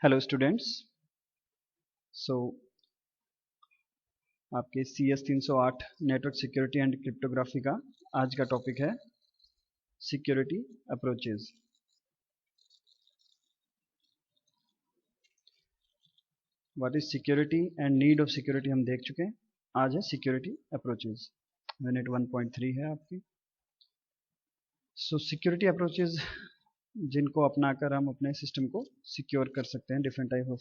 Hello students. सो आपके CS 308 network security and cryptography का आज का टॉपिक है security approaches. What is security and need of security हम देख चुके हैं। आज है सिक्योरिटी अप्रोचेज। यूनिट 1.3 है आपकी। सिक्योरिटी अप्रोचेज जिनको अपनाकर हम अपने सिस्टम को सिक्योर कर सकते हैं। डिफरेंट टाइप ऑफ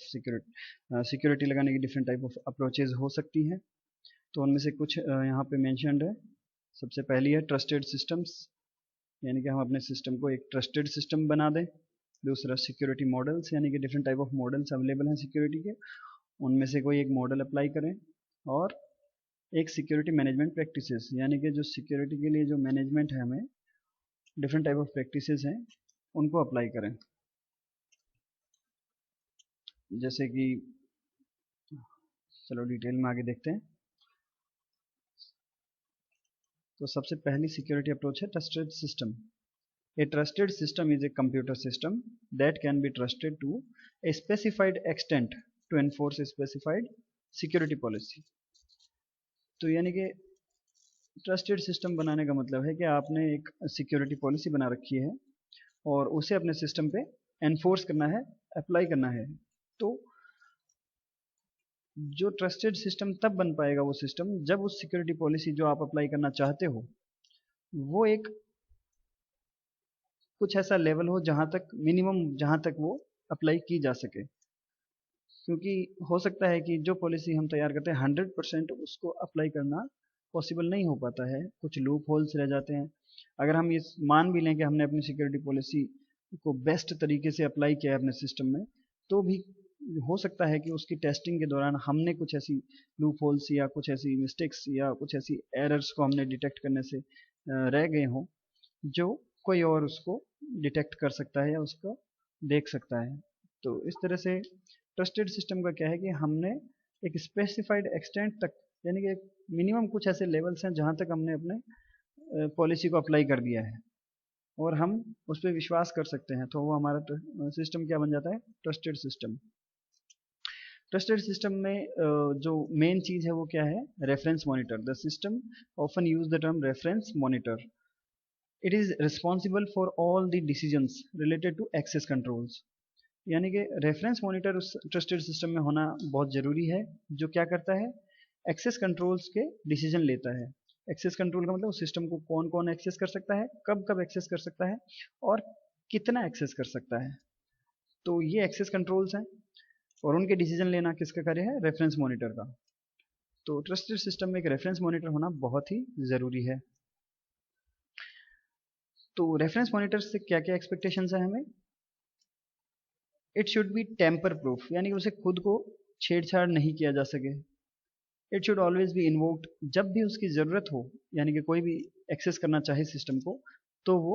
सिक्योरिटी लगाने की डिफरेंट टाइप ऑफ अप्रोचेज हो सकती हैं। तो उनमें से कुछ यहाँ पे मेंशन्ड है। सबसे पहली है ट्रस्टेड सिस्टम्स, यानी कि हम अपने सिस्टम को एक ट्रस्टेड सिस्टम बना दें। दूसरा सिक्योरिटी मॉडल्स, यानी कि different type of models available हैं सिक्योरिटी के, उनमें से कोई एक मॉडल अप्लाई करें। और एक सिक्योरिटी मैनेजमेंट प्रैक्टिसेस, यानी कि जो सिक्योरिटी के लिए जो मैनेजमेंट है, हमें डिफरेंट टाइप ऑफ प्रैक्टिसेस हैं उनको अप्लाई करें। जैसे कि चलो डिटेल में आगे देखते हैं। तो सबसे पहली सिक्योरिटी अप्रोच है trusted system. A trusted system is a computer system that can be trusted to a specified extent to enforce a specified security policy। तो यानी कि ट्रस्टेड सिस्टम बनाने का मतलब है कि आपने एक सिक्योरिटी पॉलिसी बना रखी है और उसे अपने सिस्टम पे एनफोर्स करना है, अप्लाई करना है। तो जो ट्रस्टेड सिस्टम तब बन पाएगा वो सिस्टम जब उस सिक्योरिटी पॉलिसी जो आप अप्लाई करना चाहते हो वो एक कुछ ऐसा लेवल हो जहां तक मिनिमम, जहां तक वो अप्लाई की जा सके। क्योंकि हो सकता है कि जो पॉलिसी हम तैयार करते हैं 100% उसको अप्लाई करना पॉसिबल नहीं हो पाता है, कुछ लूप होल्स रह जाते हैं। अगर हम ये मान भी लें कि हमने अपनी सिक्योरिटी पॉलिसी को बेस्ट तरीके से अप्लाई किया है अपने सिस्टम में, तो भी हो सकता है कि उसकी टेस्टिंग के दौरान हमने कुछ ऐसी लूप होल्स या कुछ ऐसी मिस्टेक्स या कुछ ऐसी एरर्स को हमने डिटेक्ट करने से रह गए हों जो कोई और उसको डिटेक्ट कर सकता है या उसको देख सकता है। तो इस तरह से ट्रस्टेड सिस्टम का क्या है कि हमने एक स्पेसिफाइड एक्सटेंट तक, यानी कि मिनिमम कुछ ऐसे लेवल्स हैं जहां तक हमने अपने पॉलिसी को अप्लाई कर दिया है और हम उस पर विश्वास कर सकते हैं, तो वो हमारा सिस्टम क्या बन जाता है, ट्रस्टेड सिस्टम। ट्रस्टेड सिस्टम में जो मेन चीज है वो क्या है, reference monitor. The system often use the term reference monitor. It is responsible for all the decisions related to access controls. यानी कि रेफरेंस मॉनिटर उस ट्रस्टेड सिस्टम में होना बहुत ज़रूरी है, जो क्या करता है, एक्सेस कंट्रोल्स के डिसीजन लेता है। एक्सेस कंट्रोल का मतलब उस सिस्टम को कौन कौन एक्सेस कर सकता है, कब कब एक्सेस कर सकता है और कितना एक्सेस कर सकता है। तो ये एक्सेस कंट्रोल्स हैं और उनके डिसीजन लेना किसका कार्य है, रेफरेंस मॉनिटर का। तो ट्रस्टेड सिस्टम में एक रेफरेंस मॉनिटर होना बहुत ही ज़रूरी है। तो रेफरेंस मॉनिटर से क्या क्या एक्सपेक्टेशंस है हमें, it should be tamper proof, यानी कि उसे खुद को छेड़छाड़ नहीं किया जा सके। It should always be invoked, जब भी उसकी ज़रूरत हो, यानी कि कोई भी एक्सेस करना चाहे सिस्टम को तो वो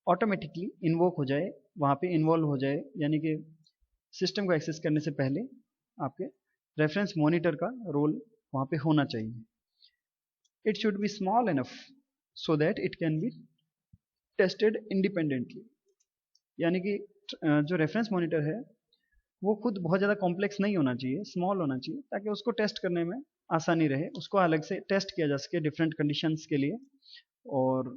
ऑटोमेटिकली इन्वोक हो जाए, वहाँ पे इन्वॉल्व हो जाए। यानी कि सिस्टम को एक्सेस करने से पहले आपके रेफरेंस मॉनिटर का रोल वहाँ पे होना चाहिए। It should B small enough so that it can be tested independently. यानी कि जो रेफरेंस मॉनिटर है वो खुद बहुत ज़्यादा कॉम्प्लेक्स नहीं होना चाहिए, स्मॉल होना चाहिए, ताकि उसको टेस्ट करने में आसानी रहे, उसको अलग से टेस्ट किया जा सके डिफरेंट कंडीशंस के लिए और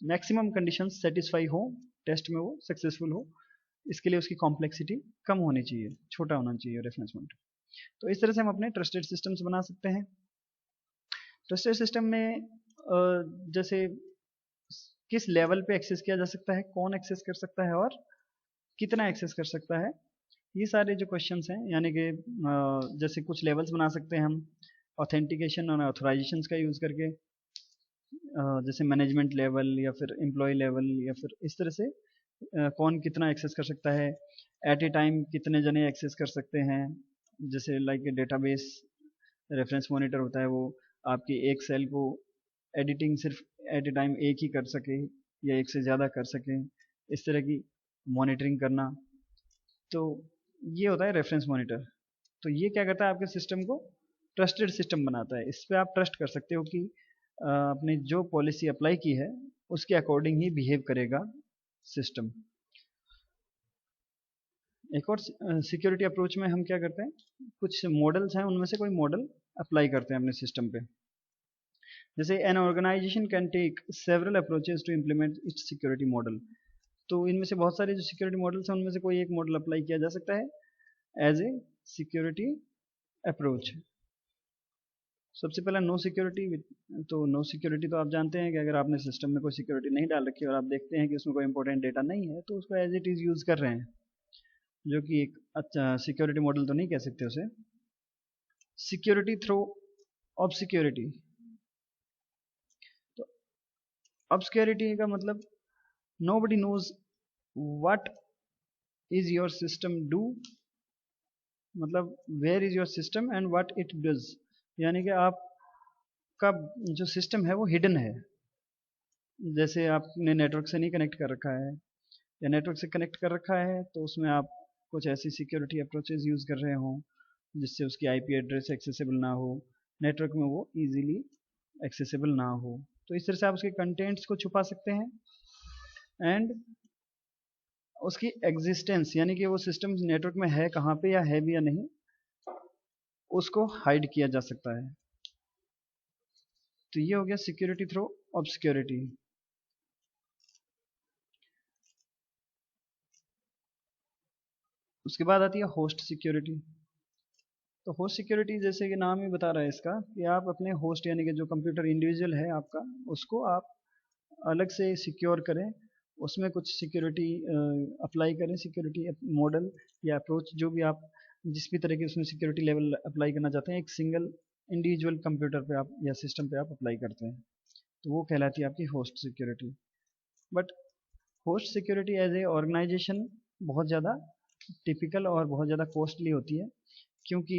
मैक्सिमम कंडीशंस सेटिस्फाई हो, टेस्ट में वो सक्सेसफुल हो। इसके लिए उसकी कॉम्प्लेक्सिटी कम होनी चाहिए, छोटा होना चाहिए रेफरेंस मॉनिटर। तो इस तरह से हम अपने ट्रस्टेड सिस्टम्स बना सकते हैं। ट्रस्टेड सिस्टम में जैसे किस लेवल पे एक्सेस किया जा सकता है, कौन एक्सेस कर सकता है और कितना एक्सेस कर सकता है, ये सारे जो क्वेश्चंस हैं, यानी कि जैसे कुछ लेवल्स बना सकते हैं हम ऑथेंटिकेशन और ऑथराइजेशंस का यूज़ करके, जैसे मैनेजमेंट लेवल या फिर एम्प्लॉय लेवल, या फिर इस तरह से कौन कितना एक्सेस कर सकता है, एट ए टाइम कितने जने एक्सेस कर सकते हैं। जैसे लाइक डेटाबेस रेफरेंस मॉनिटर होता है, वो आपकी एक सेल को एडिटिंग सिर्फ एट ए टाइम एक ही कर सके या एक से ज़्यादा कर सके, इस तरह की मॉनिटरिंग करना। तो ये होता है रेफरेंस मॉनिटर। तो ये क्या करता है, आपके सिस्टम को ट्रस्टेड सिस्टम बनाता है। इस पे आप ट्रस्ट कर सकते हो कि आपने जो पॉलिसी अप्लाई की है उसके अकॉर्डिंग ही बिहेव करेगा सिस्टम। एक और सिक्योरिटी अप्रोच में हम क्या करते हैं, कुछ मॉडल्स हैं, उनमें से कोई मॉडल अप्लाई करते हैं अपने सिस्टम पे। जैसे an organization can take several approaches to implement its security model. तो इनमें से बहुत सारे जो सिक्योरिटी मॉडल्स हैं उनमें से कोई एक मॉडल अप्लाई किया जा सकता है एज ए सिक्योरिटी अप्रोच। सबसे पहला नो सिक्योरिटी। तो नो सिक्योरिटी तो आप जानते हैं कि अगर आपने सिस्टम में कोई सिक्योरिटी नहीं डाल रखी और आप देखते हैं कि उसमें कोई इंपॉर्टेंट डेटा नहीं है तो उसको एज इट इज़ यूज़ कर रहे हैं, जो कि एक अच्छा सिक्योरिटी मॉडल तो नहीं कह सकते उसे। Security through obscurity. तो ऑब्सक्योरिटी का मतलब nobody knows what is your system do, मतलब where is your system and what it does. यानी कि आपका जो सिस्टम है वो हिडन है। जैसे आपने नेटवर्क से नहीं कनेक्ट कर रखा है या नेटवर्क से कनेक्ट कर रखा है तो उसमें आप कुछ ऐसी सिक्योरिटी अप्रोचेज यूज़ कर रहे हों जिससे उसकी आईपी एड्रेस एक्सेसिबल ना हो, नेटवर्क में वो इजीली एक्सेसिबल ना हो। तो इस तरह से आप उसके कंटेंट्स को छुपा सकते हैं एंड उसकी एग्जिस्टेंस, यानी कि वो सिस्टम नेटवर्क में है कहाँ पे या है भी या नहीं, उसको हाइड किया जा सकता है। तो ये हो गया सिक्योरिटी थ्रू ऑब्सक्योरिटी। उसके बाद आती है होस्ट सिक्योरिटी। तो होस्ट सिक्योरिटी जैसे कि नाम ही बता रहा है इसका कि आप अपने होस्ट यानी कि जो कंप्यूटर इंडिविजुअल है आपका, उसको आप अलग से सिक्योर करें, उसमें कुछ सिक्योरिटी अप्लाई करें, सिक्योरिटी मॉडल या अप्रोच जो भी आप जिस भी तरह की उसमें सिक्योरिटी लेवल अप्लाई करना चाहते हैं, एक सिंगल इंडिविजुअल कंप्यूटर पे आप या सिस्टम पे आप अप्लाई करते हैं, तो वो कहलाती है आपकी host security. But host security as a organization बहुत ज़्यादा टिपिकल और बहुत ज़्यादा कॉस्टली होती है, क्योंकि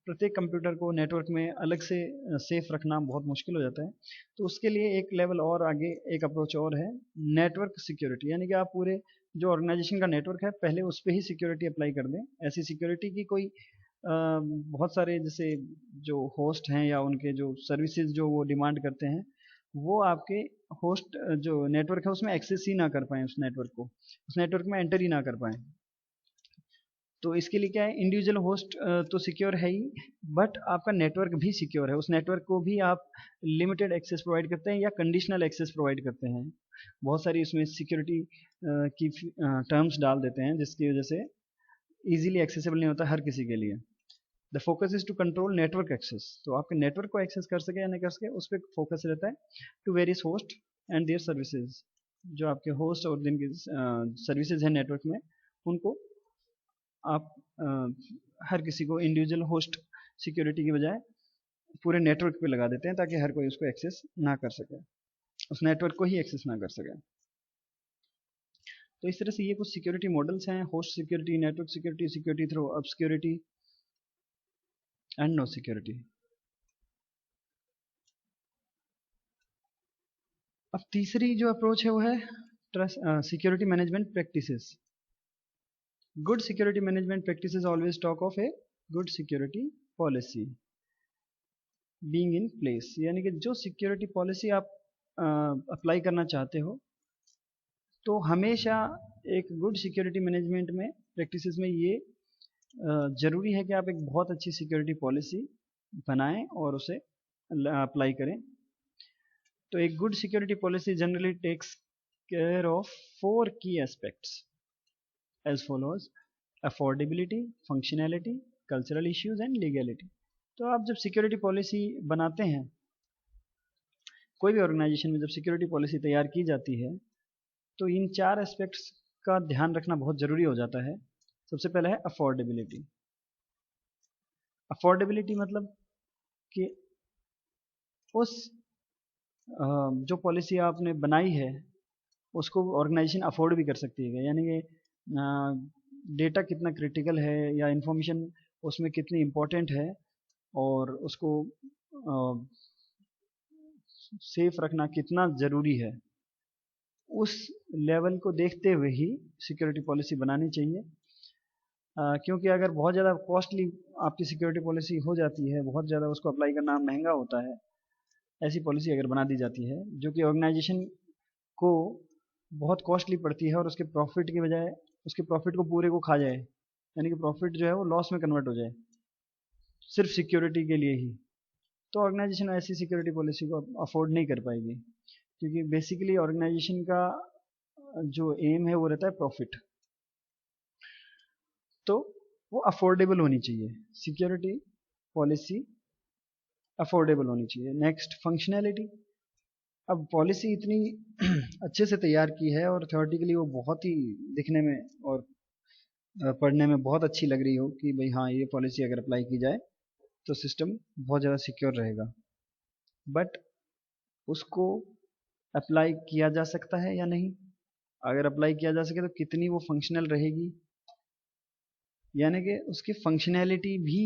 प्रत्येक कंप्यूटर को नेटवर्क में अलग से सेफ रखना बहुत मुश्किल हो जाता है। तो उसके लिए एक लेवल और आगे एक अप्रोच और है, नेटवर्क सिक्योरिटी। यानी कि आप पूरे जो ऑर्गेनाइजेशन का नेटवर्क है पहले उस पर ही सिक्योरिटी अप्लाई कर दें। ऐसी सिक्योरिटी की कोई बहुत सारे जैसे जो होस्ट हैं या उनके जो सर्विसेज जो वो डिमांड करते हैं, वो आपके होस्ट जो नेटवर्क है उसमें एक्सेस ही ना कर पाएँ, उस नेटवर्क को, उस नेटवर्क में एंटर ही ना कर पाएँ। तो इसके लिए क्या है, इंडिविजुअल होस्ट तो सिक्योर है ही, बट आपका नेटवर्क भी सिक्योर है। उस नेटवर्क को भी आप लिमिटेड एक्सेस प्रोवाइड करते हैं या कंडीशनल एक्सेस प्रोवाइड करते हैं। बहुत सारी उसमें सिक्योरिटी की टर्म्स डाल देते हैं जिसकी वजह से इजीली एक्सेसिबल नहीं होता हर किसी के लिए। The focus is to control network access. तो आपके नेटवर्क को एक्सेस कर सके या नहीं कर सके उस पर फोकस रहता है। To various host and their services. जो आपके होस्ट और जिनकी सर्विसेज हैं नेटवर्क में, उनको आप हर किसी को इंडिविजुअल होस्ट सिक्योरिटी की बजाय पूरे नेटवर्क पे लगा देते हैं ताकि हर कोई उसको एक्सेस ना कर सके, उस नेटवर्क को ही एक्सेस ना कर सके। तो इस तरह से ये कुछ सिक्योरिटी मॉडल्स हैं, host security, network security, security through obscurity and no security. अब तीसरी जो अप्रोच है वो है trust security management practices. Good security management practices always talk of a good security policy being in place. यानी कि जो सिक्योरिटी पॉलिसी आप अप्लाई करना चाहते हो, तो हमेशा एक गुड सिक्योरिटी मैनेजमेंट में प्रैक्टिसेस में ये ज़रूरी है कि आप एक बहुत अच्छी सिक्योरिटी पॉलिसी बनाएं और उसे अप्लाई करें। तो एक good security policy generally takes care of 4 की aspects as follows: affordability, functionality, cultural issues and legality. तो आप जब सिक्योरिटी पॉलिसी बनाते हैं, कोई भी ऑर्गेनाइजेशन में जब सिक्योरिटी पॉलिसी तैयार की जाती है, तो इन 4 एस्पेक्ट्स का ध्यान रखना बहुत ज़रूरी हो जाता है। सबसे पहला है अफोर्डेबिलिटी। अफोर्डेबिलिटी मतलब कि उस जो पॉलिसी आपने बनाई है उसको ऑर्गेनाइजेशन अफोर्ड भी कर सकती है। यानी कि डेटा कितना क्रिटिकल है या इंफॉर्मेशन उसमें कितनी इम्पोर्टेंट है और उसको सेफ रखना कितना ज़रूरी है, उस लेवल को देखते हुए ही सिक्योरिटी पॉलिसी बनानी चाहिए। क्योंकि अगर बहुत ज़्यादा कॉस्टली आपकी सिक्योरिटी पॉलिसी हो जाती है, बहुत ज़्यादा उसको अप्लाई करना महंगा होता है, ऐसी पॉलिसी अगर बना दी जाती है जो कि ऑर्गेनाइजेशन को बहुत कॉस्टली पड़ती है और उसके प्रॉफिट की बजाय उसके प्रॉफिट को पूरे को खा जाए, यानी कि प्रॉफिट जो है वो लॉस में कन्वर्ट हो जाए सिर्फ सिक्योरिटी के लिए ही, तो ऑर्गेनाइजेशन ऐसी सिक्योरिटी पॉलिसी को अफोर्ड नहीं कर पाएगी, क्योंकि बेसिकली ऑर्गेनाइजेशन का जो एम है वो रहता है प्रॉफिट। तो वो अफोर्डेबल होनी चाहिए, सिक्योरिटी पॉलिसी अफोर्डेबल होनी चाहिए। Next, functionality. अब पॉलिसी इतनी अच्छे से तैयार की है और थ्योरेटिकली वो बहुत ही दिखने में और पढ़ने में बहुत अच्छी लग रही हो कि भाई हाँ ये पॉलिसी अगर अप्लाई की जाए तो सिस्टम बहुत ज़्यादा सिक्योर रहेगा, बट उसको अप्लाई किया जा सकता है या नहीं? अगर अप्लाई किया जा सके तो कितनी वो फंक्शनल रहेगी, यानी कि उसकी फंक्शनैलिटी भी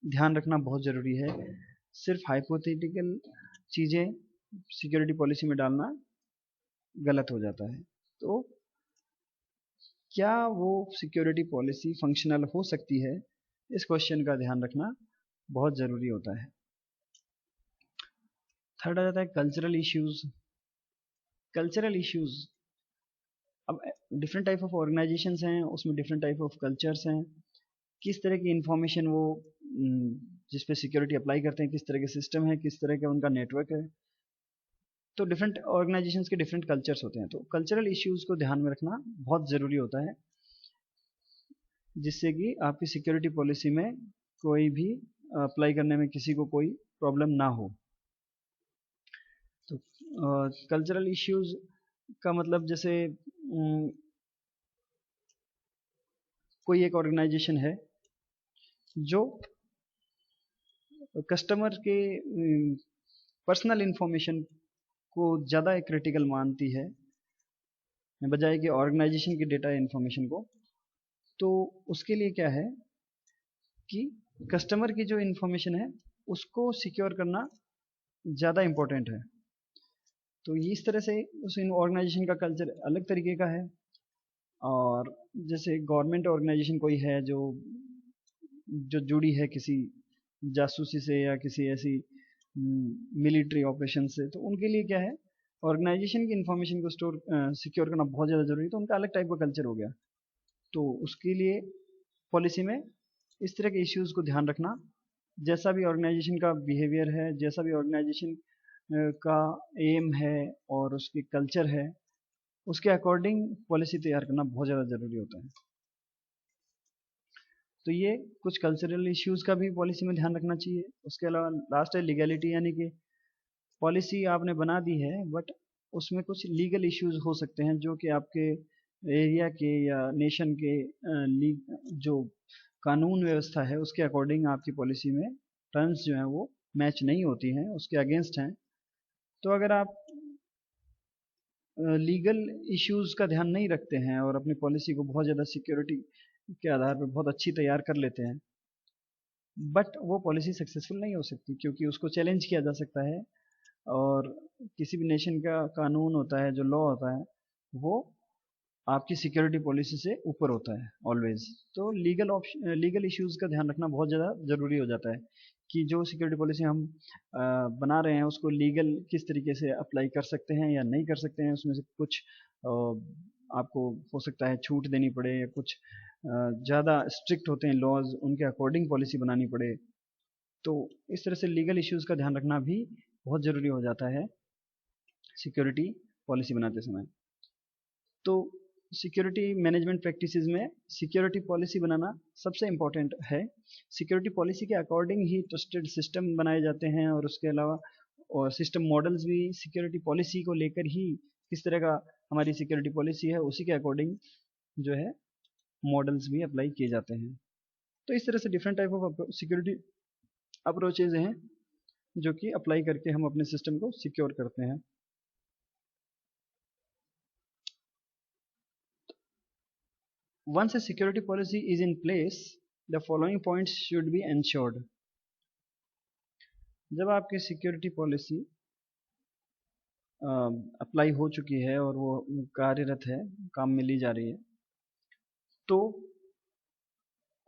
ध्यान रखना बहुत ज़रूरी है। सिर्फ हाइपोथेटिकल चीज़ें सिक्योरिटी पॉलिसी में डालना गलत हो जाता है। तो क्या वो सिक्योरिटी पॉलिसी फंक्शनल हो सकती है, इस क्वेश्चन का ध्यान रखना बहुत ज़रूरी होता है। थर्ड आ जाता है कल्चरल इश्यूज। कल्चरल इश्यूज, अब डिफरेंट टाइप ऑफ ऑर्गेनाइजेशंस हैं, उसमें डिफरेंट टाइप ऑफ कल्चर्स हैं, किस तरह की इंफॉर्मेशन वो जिस पे सिक्योरिटी अप्लाई करते हैं, किस तरह के सिस्टम है, किस तरह का उनका नेटवर्क है, तो डिफरेंट ऑर्गेनाइजेशंस के डिफरेंट कल्चर्स होते हैं। तो कल्चरल इश्यूज को ध्यान में रखना बहुत ज़रूरी होता है, जिससे कि आपकी सिक्योरिटी पॉलिसी में कोई भी अप्लाई करने में किसी को कोई प्रॉब्लम ना हो। तो कल्चरल इश्यूज का मतलब जैसे कोई एक ऑर्गेनाइजेशन है जो कस्टमर के पर्सनल इंफॉर्मेशन को ज़्यादा क्रिटिकल मानती है बजाय कि ऑर्गेनाइजेशन की डेटा इंफॉर्मेशन को, तो उसके लिए क्या है कि कस्टमर की जो इंफॉर्मेशन है उसको सिक्योर करना ज़्यादा इम्पोर्टेंट है। तो ये इस तरह से उस ऑर्गेनाइजेशन का कल्चर अलग तरीके का है। और जैसे गवर्नमेंट ऑर्गेनाइजेशन कोई है जो जो जुड़ी है किसी जासूसी से या किसी ऐसी मिलिट्री ऑपरेशन से, तो उनके लिए क्या है, ऑर्गेनाइजेशन की इंफॉर्मेशन को स्टोर सिक्योर करना बहुत ज़्यादा ज़रूरी है, तो उनका अलग टाइप का कल्चर हो गया। तो उसके लिए पॉलिसी में इस तरह के इश्यूज़ को ध्यान रखना, जैसा भी ऑर्गेनाइजेशन का बिहेवियर है, जैसा भी ऑर्गेनाइजेशन का एम है और उसकी कल्चर है, उसके अकॉर्डिंग पॉलिसी तैयार करना बहुत ज़्यादा ज़रूरी होता है। तो ये कुछ कल्चरल इश्यूज़ का भी पॉलिसी में ध्यान रखना चाहिए। उसके अलावा लास्ट है लीगैलिटी, यानी कि पॉलिसी आपने बना दी है बट उसमें कुछ लीगल इश्यूज हो सकते हैं जो कि आपके एरिया के या नेशन के जो कानून व्यवस्था है उसके अकॉर्डिंग आपकी पॉलिसी में टर्म्स जो हैं वो मैच नहीं होती हैं, उसके अगेंस्ट हैं। तो अगर आप लीगल इश्यूज का ध्यान नहीं रखते हैं और अपनी पॉलिसी को बहुत ज़्यादा सिक्योरिटी के आधार पर बहुत अच्छी तैयार कर लेते हैं, बट वो पॉलिसी सक्सेसफुल नहीं हो सकती, क्योंकि उसको चैलेंज किया जा सकता है। और किसी भी नेशन का कानून होता है, जो लॉ होता है, वो आपकी सिक्योरिटी पॉलिसी से ऊपर होता है ऑलवेज। तो लीगल इश्यूज का ध्यान रखना बहुत ज़्यादा ज़रूरी हो जाता है कि जो सिक्योरिटी पॉलिसी हम बना रहे हैं उसको लीगल किस तरीके से अप्लाई कर सकते हैं या नहीं कर सकते हैं। उसमें से कुछ आपको हो सकता है छूट देनी पड़े, कुछ ज़्यादा स्ट्रिक्ट होते हैं लॉज, उनके अकॉर्डिंग पॉलिसी बनानी पड़े। तो इस तरह से लीगल इश्यूज का ध्यान रखना भी बहुत ज़रूरी हो जाता है सिक्योरिटी पॉलिसी बनाते समय। तो सिक्योरिटी मैनेजमेंट प्रैक्टिसेस में सिक्योरिटी पॉलिसी बनाना सबसे इम्पोर्टेंट है। सिक्योरिटी पॉलिसी के अकॉर्डिंग ही ट्रस्टेड सिस्टम बनाए जाते हैं, और उसके अलावा और सिस्टम मॉडल्स भी सिक्योरिटी पॉलिसी को लेकर ही, किस तरह का हमारी सिक्योरिटी पॉलिसी है उसी के अकॉर्डिंग जो है मॉडल्स भी अप्लाई किए जाते हैं। तो इस तरह से different type of security approaches हैं जो कि अप्लाई करके हम अपने सिस्टम को सिक्योर करते हैं। Once a security policy is in place, the following points should be ensured. जब आपकी सिक्योरिटी पॉलिसी अप्लाई हो चुकी है और वो कार्यरत है, काम में ली जा रही है, तो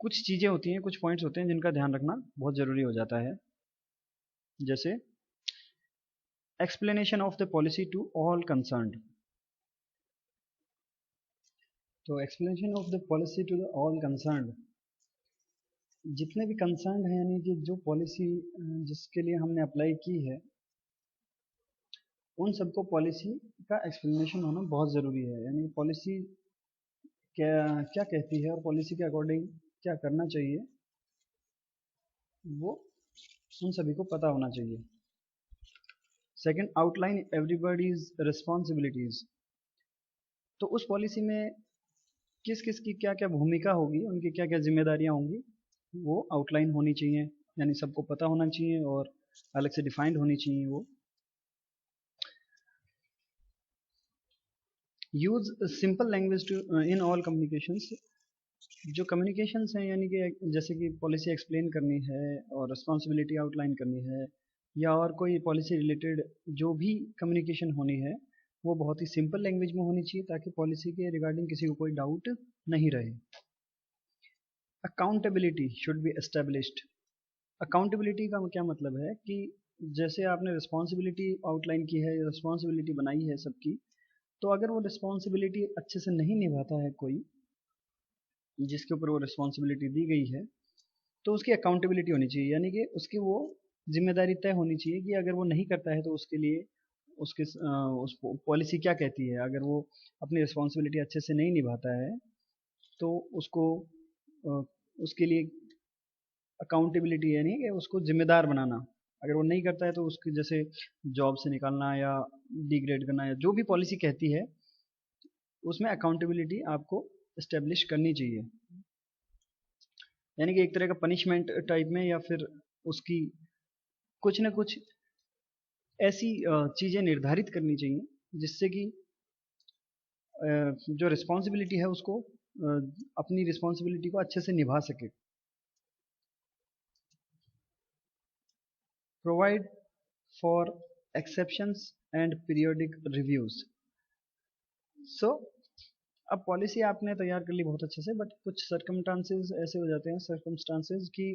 कुछ चीज़ें होती हैं, कुछ पॉइंट्स होते हैं जिनका ध्यान रखना बहुत ज़रूरी हो जाता है। जैसे explanation of the policy to all concerned. तो explanation of the policy to the all concerned जितने भी कंसर्न है यानी कि जो पॉलिसी जिसके लिए हमने अप्लाई की है उन सबको पॉलिसी का एक्सप्लेनेशन होना बहुत ज़रूरी है। यानी पॉलिसी क्या क्या कहती है और पॉलिसी के अकॉर्डिंग क्या करना चाहिए वो उन सभी को पता होना चाहिए। Second, outline everybody's responsibilities. तो उस पॉलिसी में किस किस की क्या क्या भूमिका होगी, उनकी क्या क्या जिम्मेदारियां होंगी, वो आउटलाइन होनी चाहिए, यानी सबको पता होना चाहिए और अलग से डिफाइंड होनी चाहिए वो। Use simple language to in all communications. जो कम्युनिकेशंस हैं यानी कि जैसे कि पॉलिसी एक्सप्लेन करनी है और रिस्पॉन्सिबिलिटी आउटलाइन करनी है या और कोई पॉलिसी रिलेटेड जो भी कम्युनिकेशन होनी है वो बहुत ही सिंपल लैंग्वेज में होनी चाहिए ताकि पॉलिसी के रिगार्डिंग किसी को कोई डाउट नहीं रहे। Accountability should be established. Accountability का क्या मतलब है कि जैसे आपने रिस्पॉन्सिबिलिटी आउटलाइन की है, रिस्पॉन्सिबिलिटी बनाई है सबकी, तो अगर वो रिस्पॉन्सिबिलिटी अच्छे से नहीं निभाता है कोई जिसके ऊपर वो रिस्पॉन्सिबिलिटी दी गई है तो उसकी अकाउंटेबिलिटी होनी चाहिए, यानी कि उसकी वो जिम्मेदारी तय होनी चाहिए कि अगर वो नहीं करता है तो उसके लिए उसके उस पॉलिसी क्या कहती है। अगर वो अपनी रिस्पॉन्सिबिलिटी अच्छे से नहीं निभाता है तो उसको अ, उसके लिए अकाउंटेबिलिटी यानी कि उसको जिम्मेदार बनाना। अगर वो नहीं करता है तो उसकी जैसे जॉब से निकालना या डिग्रेड करना या जो भी पॉलिसी कहती है उसमें अकाउंटेबिलिटी आपको इस्टेब्लिश करनी चाहिए, यानी कि एक तरह का पनिशमेंट टाइप में या फिर उसकी कुछ ना कुछ ऐसी चीज़ें निर्धारित करनी चाहिए जिससे कि जो रिस्पॉन्सिबिलिटी है उसको अपनी रिस्पॉन्सिबिलिटी को अच्छे से निभा सके। Provide for exceptions and periodic reviews. So अब पॉलिसी आपने तैयार कर ली बहुत अच्छे से, बट कुछ सर्कमस्टांसेस ऐसे हो जाते हैं, सर्कमस्टांसेस कि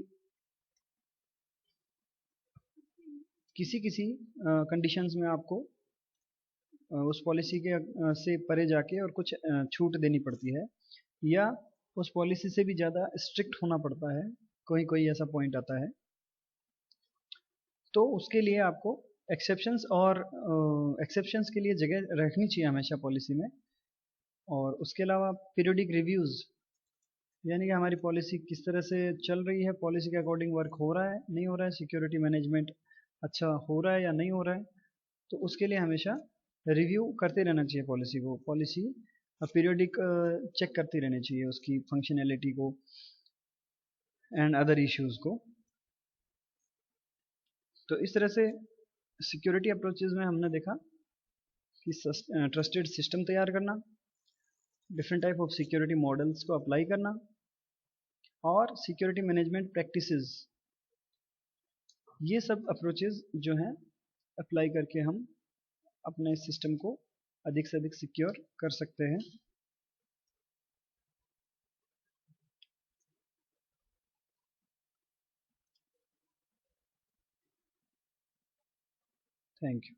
किसी किसी कंडीशंस में आपको उस पॉलिसी के से परे जाके और कुछ छूट देनी पड़ती है या उस पॉलिसी से भी ज़्यादा स्ट्रिक्ट होना पड़ता है, कोई कोई ऐसा पॉइंट आता है। तो उसके लिए आपको एक्सेप्शंस के लिए जगह रखनी चाहिए हमेशा पॉलिसी में। और उसके अलावा पीरियोडिक रिव्यूज़, यानी कि हमारी पॉलिसी किस तरह से चल रही है, पॉलिसी के अकॉर्डिंग वर्क हो रहा है नहीं हो रहा है, सिक्योरिटी मैनेजमेंट अच्छा हो रहा है या नहीं हो रहा है, तो उसके लिए हमेशा रिव्यू करते रहना चाहिए पॉलिसी को। पॉलिसी पीरियोडिक चेक करती रहनी चाहिए उसकी फंक्शनैलिटी को एंड अदर इश्यूज को। तो इस तरह से सिक्योरिटी अप्रोचेज में हमने देखा कि ट्रस्टेड सिस्टम तैयार करना, different type of security models को अप्लाई करना और सिक्योरिटी मैनेजमेंट प्रैक्टिसेस, ये सब अप्रोचेज जो हैं अप्लाई करके हम अपने सिस्टम को अधिक से अधिक सिक्योर कर सकते हैं। Thank you.